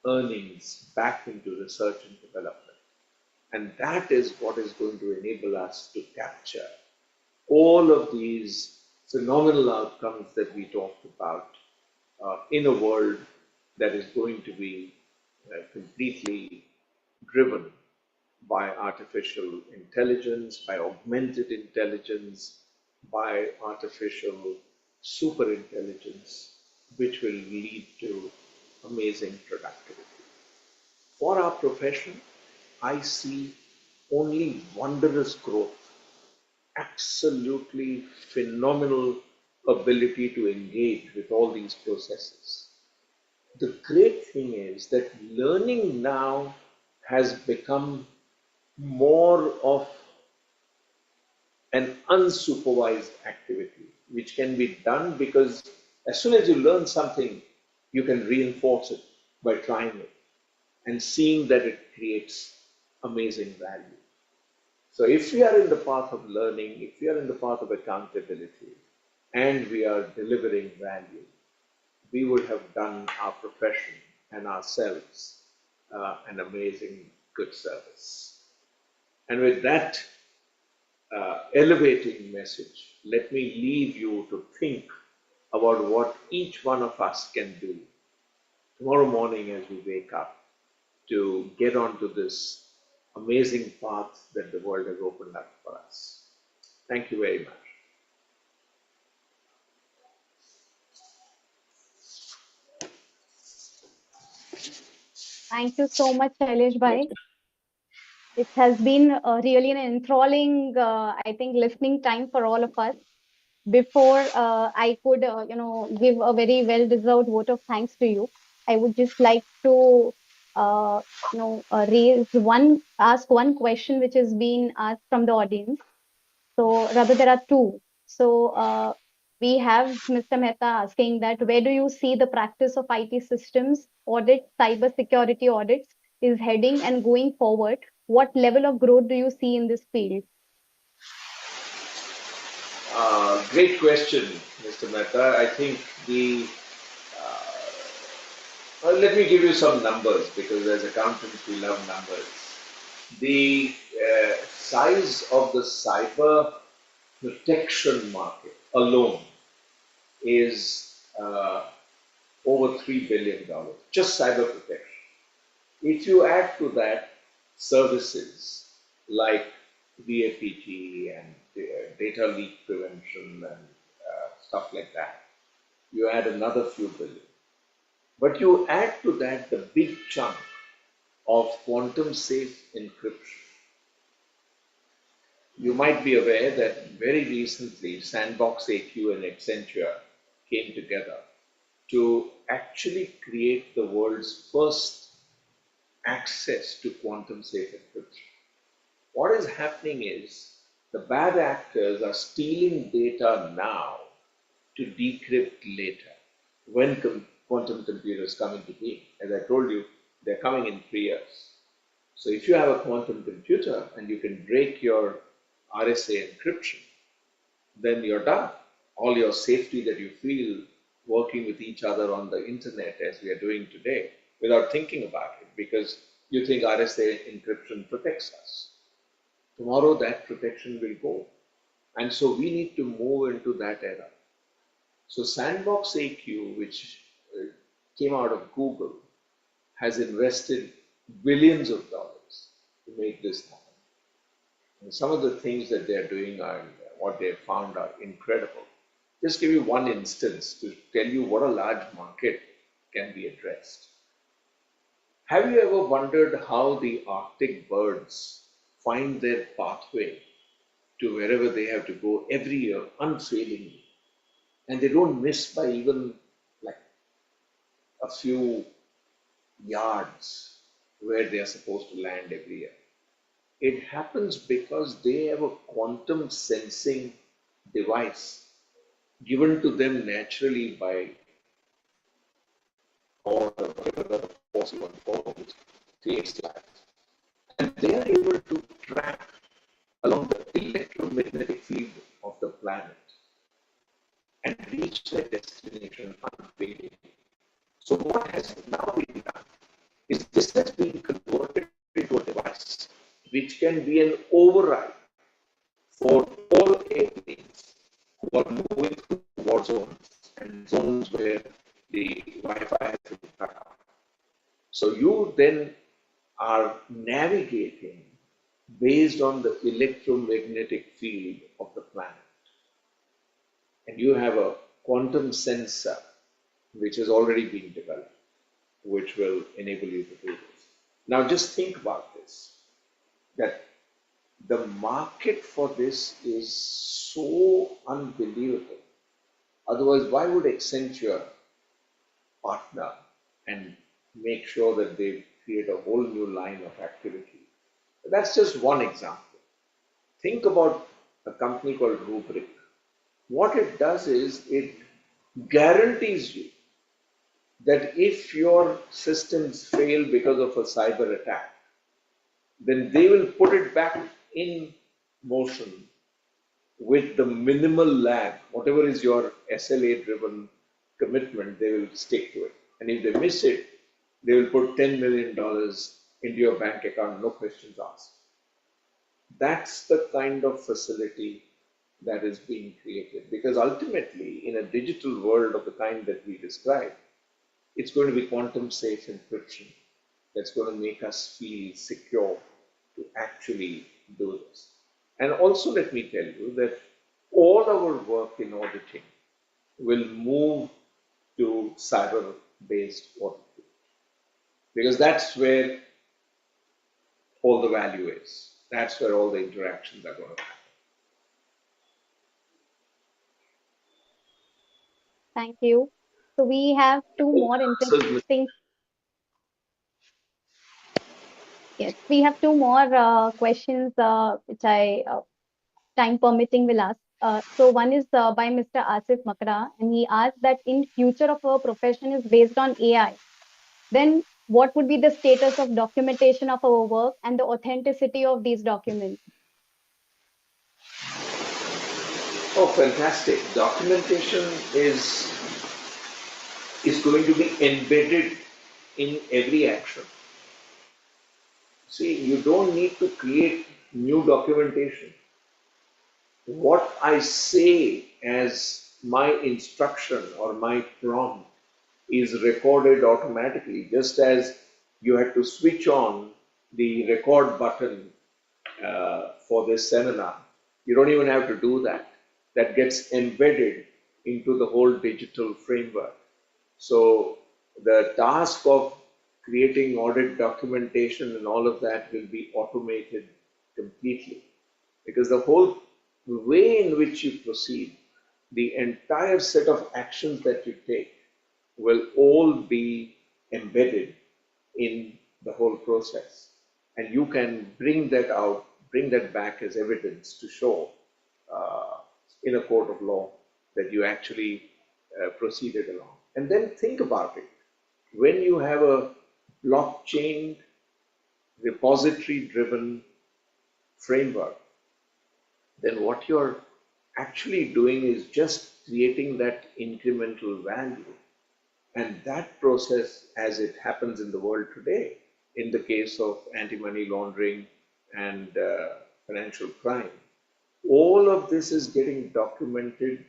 earnings back into research and development. And that is what is going to enable us to capture all of these phenomenal outcomes that we talked about in a world that is going to be completely driven by artificial intelligence, by augmented intelligence, by artificial superintelligence, which will lead to amazing productivity. For our profession, I see only wondrous growth, absolutely phenomenal ability to engage with all these processes. The great thing is that learning now has become more of an unsupervised activity, which can be done because as soon as you learn something, you can reinforce it. by trying it and seeing that it creates amazing value. So if we are in the path of learning, if we are in the path of accountability, and we are delivering value, we would have done our profession and ourselves an amazing good service. And with that elevating message, let me leave you to think about what each one of us can do tomorrow morning as we wake up to get onto this amazing path that the world has opened up for us. Thank you very much. Thank you so much, Shailesh bhai. It has been really an enthralling, I think, listening time for all of us. Before I could, give a very well-deserved vote of thanks to you, I would just like to, ask one question which has been asked from the audience. So rather, there are two. So we have Mr. Mehta asking that where do you see the practice of IT systems audit, cyber security audits is heading and going forward? What level of growth do you see in this field? Great question, Mr. Mehta. I think let me give you some numbers because as accountants we love numbers. The size of the cyber protection market alone is over $3 billion, just cyber protection. If you add to that services like VAPT and data leak prevention and stuff like that, you add another few billion. But you add to that the big chunk of quantum safe encryption. You might be aware that very recently Sandbox AQ and Accenture came together to actually create the world's first access to quantum safe encryption. What is happening is the bad actors are stealing data now to decrypt later when quantum computers come into being. As I told you, they're coming in 3 years. So if you have a quantum computer and you can break your RSA encryption, then you're done. All your safety that you feel working with each other on the internet as we are doing today without thinking about it because you think RSA encryption protects us. Tomorrow that protection will go. And so we need to move into that era. So Sandbox AQ, which came out of Google, has invested billions of dollars to make this happen. And some of the things that they're doing are what they found are incredible. Just give you one instance to tell you what a large market can be addressed. Have you ever wondered how the Arctic birds find their pathway to wherever they have to go every year unfailingly? And they don't miss by even like a few yards where they are supposed to land every year. It happens because they have a quantum sensing device given to them naturally by God or whatever other force you want to call which creates life. And they are able to track along the electromagnetic field of the planet and reach their destination unfailingly. So what has now been done is this has been converted into a device which can be an override for all airplanes who are moving through war zones and zones where the Wi-Fi has been cut off. So you then are navigating based on the electromagnetic field of the planet. And you have a quantum sensor which has already been developed, which will enable you to do this. Now just think about this, that the market for this is so unbelievable. Otherwise, why would Accenture partner and make sure that they create a whole new line of activity? That's just one example. Think about a company called Rubrik. What it does is it guarantees you that if your systems fail because of a cyber attack, then they will put it back in motion with the minimal lag. Whatever is your SLA driven commitment, they will stick to it. And if they miss it, they will put $10 million into your bank account, no questions asked. That's the kind of facility that is being created. Because ultimately, in a digital world of the kind that we describe, it's going to be quantum safe encryption that's going to make us feel secure to actually do this. And also, let me tell you that all our work in auditing will move to cyber-based auditing, because that's where all the value is. That's where all the interactions are going to happen. Thank you. So we have two more interesting. Yes, we have two more questions which time permitting, will ask. So one is by Mr. Asif Makra, and he asked that in future of our profession is based on AI, then what would be the status of documentation of our work and the authenticity of these documents? Oh, fantastic. Documentation is going to be embedded in every action. See, you don't need to create new documentation. What I say as my instruction or my prompt is recorded automatically, just as you had to switch on the record button for this seminar. You don't even have to do that. That gets embedded into the whole digital framework. So the task of creating audit documentation and all of that will be automated completely, because the whole way in which you proceed, the entire set of actions that you take will all be embedded in the whole process. And you can bring that out, bring that back as evidence to show in a court of law that you actually proceeded along. And then think about it. When you have a blockchain repository driven framework, then what you're actually doing is just creating that incremental value. And that process, as it happens in the world today, in the case of anti-money laundering and financial crime, all of this is getting documented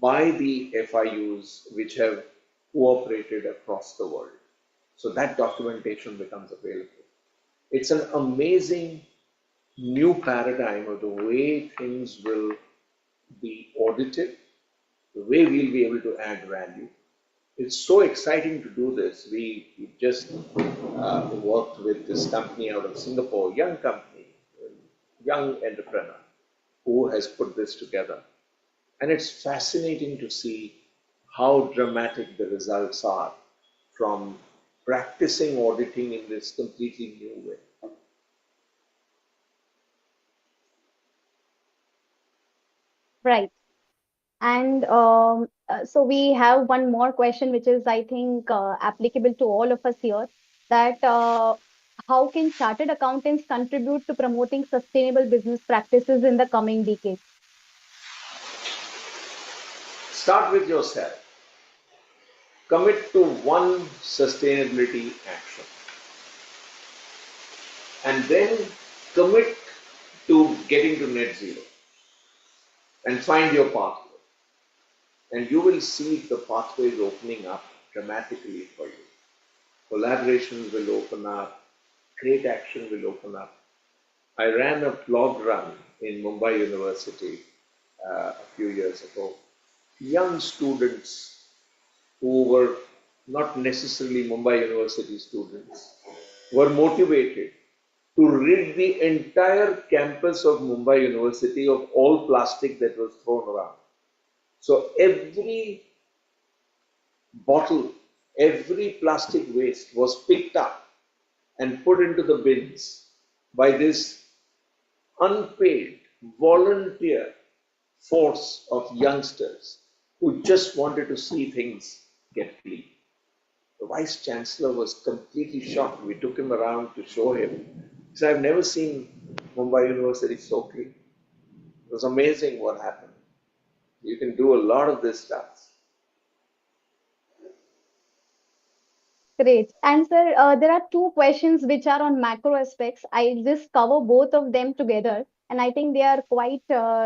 by the FIUs which have cooperated across the world. So that documentation becomes available. It's an amazing new paradigm of the way things will be audited, the way we'll be able to add value. It's so exciting to do this. We just worked with this company out of Singapore, young company, young entrepreneur, who has put this together. And it's fascinating to see how dramatic the results are from practicing auditing in this completely new way. Right. And so we have one more question, which is, I think, applicable to all of us here, that how can chartered accountants contribute to promoting sustainable business practices in the coming decade? Start with yourself. Commit to one sustainability action. And then commit to getting to net zero. And find your pathway. And you will see the pathways opening up dramatically for you. Collaborations will open up, great action will open up. I ran a blog run in Mumbai University a few years ago. Young students who were not necessarily Mumbai University students were motivated to rid the entire campus of Mumbai University of all plastic that was thrown around. So every bottle, every plastic waste was picked up and put into the bins by this unpaid volunteer force of youngsters who just wanted to see things get clean. The vice chancellor was completely shocked. We took him around to show him. He said, I've never seen Mumbai University so clean. It was amazing what happened. You can do a lot of this stuff. Great. And sir, there are two questions which are on macro aspects. I just cover both of them together, and I think they are quite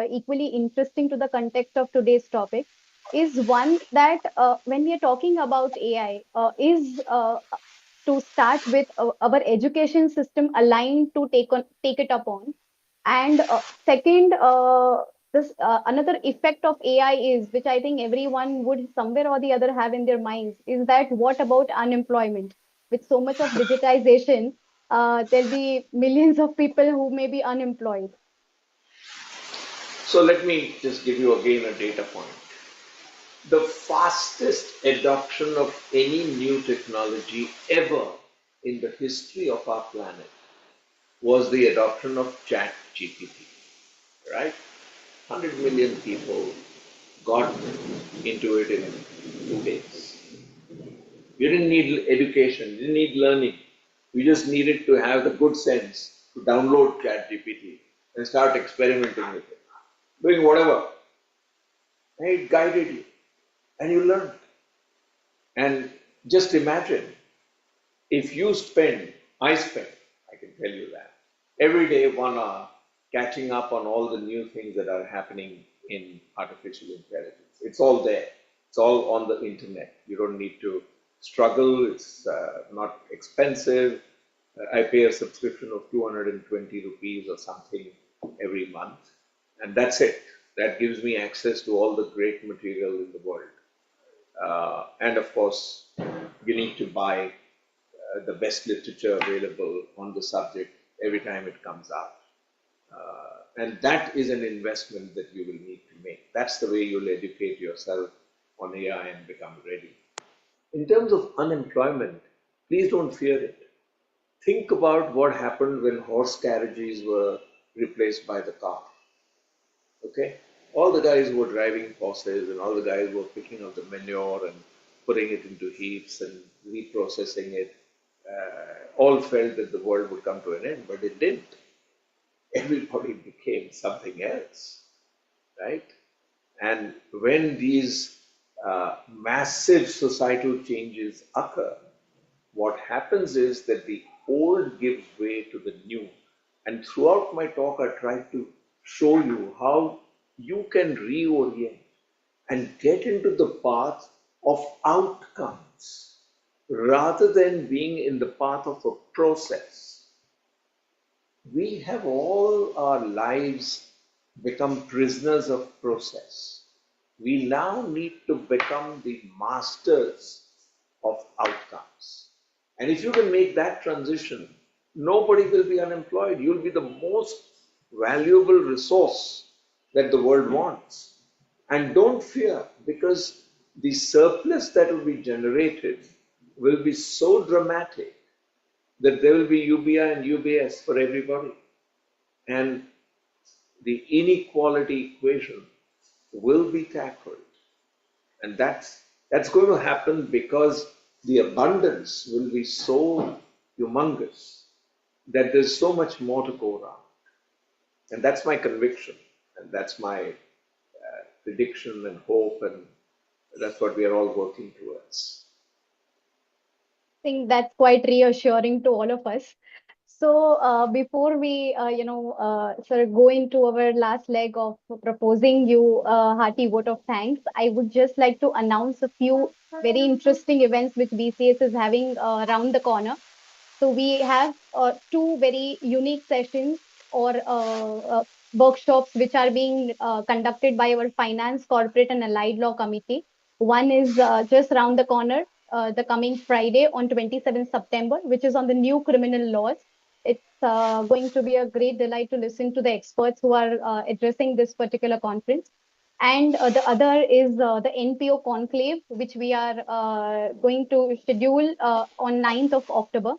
equally interesting to the context of today's topic. Is one that when we are talking about AI, is to start with our education system aligned to take it upon? And second, this another effect of AI is, which I think everyone would somewhere or the other have in their minds, is that what about unemployment? With so much of digitization, there'll be millions of people who may be unemployed. So let me just give you again a data point. The fastest adoption of any new technology ever in the history of our planet was the adoption of Chat GPT, right? 100 million people got into it in 2 days. You didn't need education, you didn't need learning. You just needed to have the good sense to download ChatGPT and start experimenting with it, doing whatever. And it guided you, and you learned. And just imagine if you spend, I spend, I can tell you that, every day 1 hour catching up on all the new things that are happening in artificial intelligence. It's all there. It's all on the internet. You don't need to struggle. It's not expensive. I pay a subscription of 220 rupees or something every month. And that's it. That gives me access to all the great material in the world. And of course, you need to buy the best literature available on the subject every time it comes out. And that is an investment that you will need to make. That's the way you'll educate yourself on AI and become ready. In terms of unemployment, please don't fear it. Think about what happened when horse carriages were replaced by the car. Okay? All the guys who were driving horses and all the guys who were picking up the manure and putting it into heaps and reprocessing it, all felt that the world would come to an end, but it didn't. Everybody became something else, right? And when these massive societal changes occur, what happens is that the old gives way to the new. And throughout my talk, I tried to show you how you can reorient and get into the path of outcomes rather than being in the path of a process. We have all our lives become prisoners of process. We now need to become the masters of outcomes. And if you can make that transition, nobody will be unemployed. You'll be the most valuable resource that the world wants. And don't fear, because the surplus that will be generated will be so dramatic that there will be UBI and UBS for everybody. And the inequality equation will be tackled. And that's going to happen because the abundance will be so humongous that there's so much more to go around. And that's my conviction, and that's my prediction and hope, and that's what we are all working towards. I think that's quite reassuring to all of us. So before we, sort of go into our last leg of proposing you a hearty vote of thanks, I would just like to announce a few very interesting events which BCS is having around the corner. So we have two very unique sessions or workshops which are being conducted by our Finance, Corporate and Allied Law Committee. One is just around the corner, the coming Friday on 27th September, which is on the new criminal laws. It's going to be a great delight to listen to the experts who are addressing this particular conference. And the other is the NPO conclave, which we are going to schedule on 9th of October.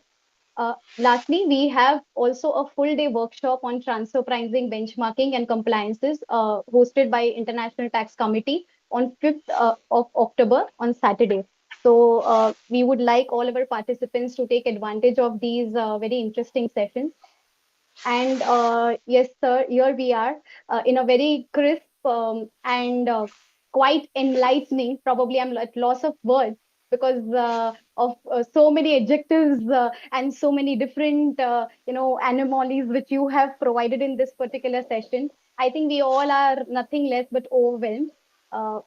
Lastly, we have also a full day workshop on transfer pricing, benchmarking, and compliances hosted by International Tax Committee on 5th of October on Saturday. So we would like all our participants to take advantage of these very interesting sessions. And yes, sir, here we are in a very crisp and quite enlightening. Probably I'm at loss of words because of so many adjectives and so many different, anomalies which you have provided in this particular session. I think we all are nothing less but overwhelmed. Uh,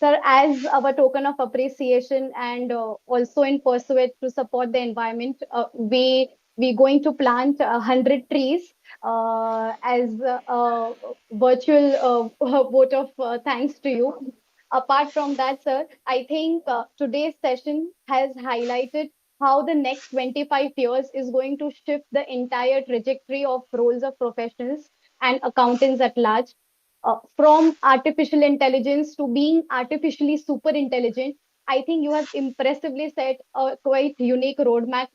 Sir, as our token of appreciation and also in pursuit to support the environment, we going to plant 100 trees as a virtual vote of thanks to you. Apart from that, sir, I think today's session has highlighted how the next 25 years is going to shift the entire trajectory of roles of professionals and accountants at large. From artificial intelligence to being artificially super intelligent, I think you have impressively set a quite unique roadmap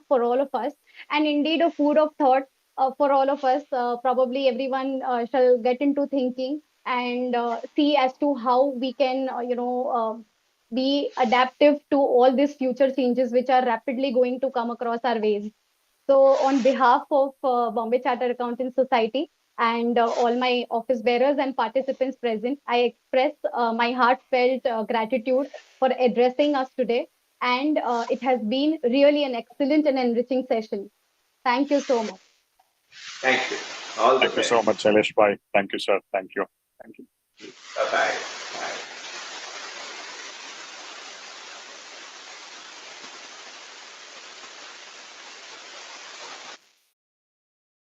for all of us, and indeed a food of thought for all of us. Probably everyone shall get into thinking and see as to how we can, be adaptive to all these future changes which are rapidly going to come across our ways. So, on behalf of Bombay Chartered Accountants Society and all my office bearers and participants present, I express my heartfelt gratitude for addressing us today. And it has been really an excellent and enriching session. Thank you so much. Thank you. All the Thank you best. so much, Shailesh bhai. Thank you, sir. Thank you. Thank you. Bye-bye.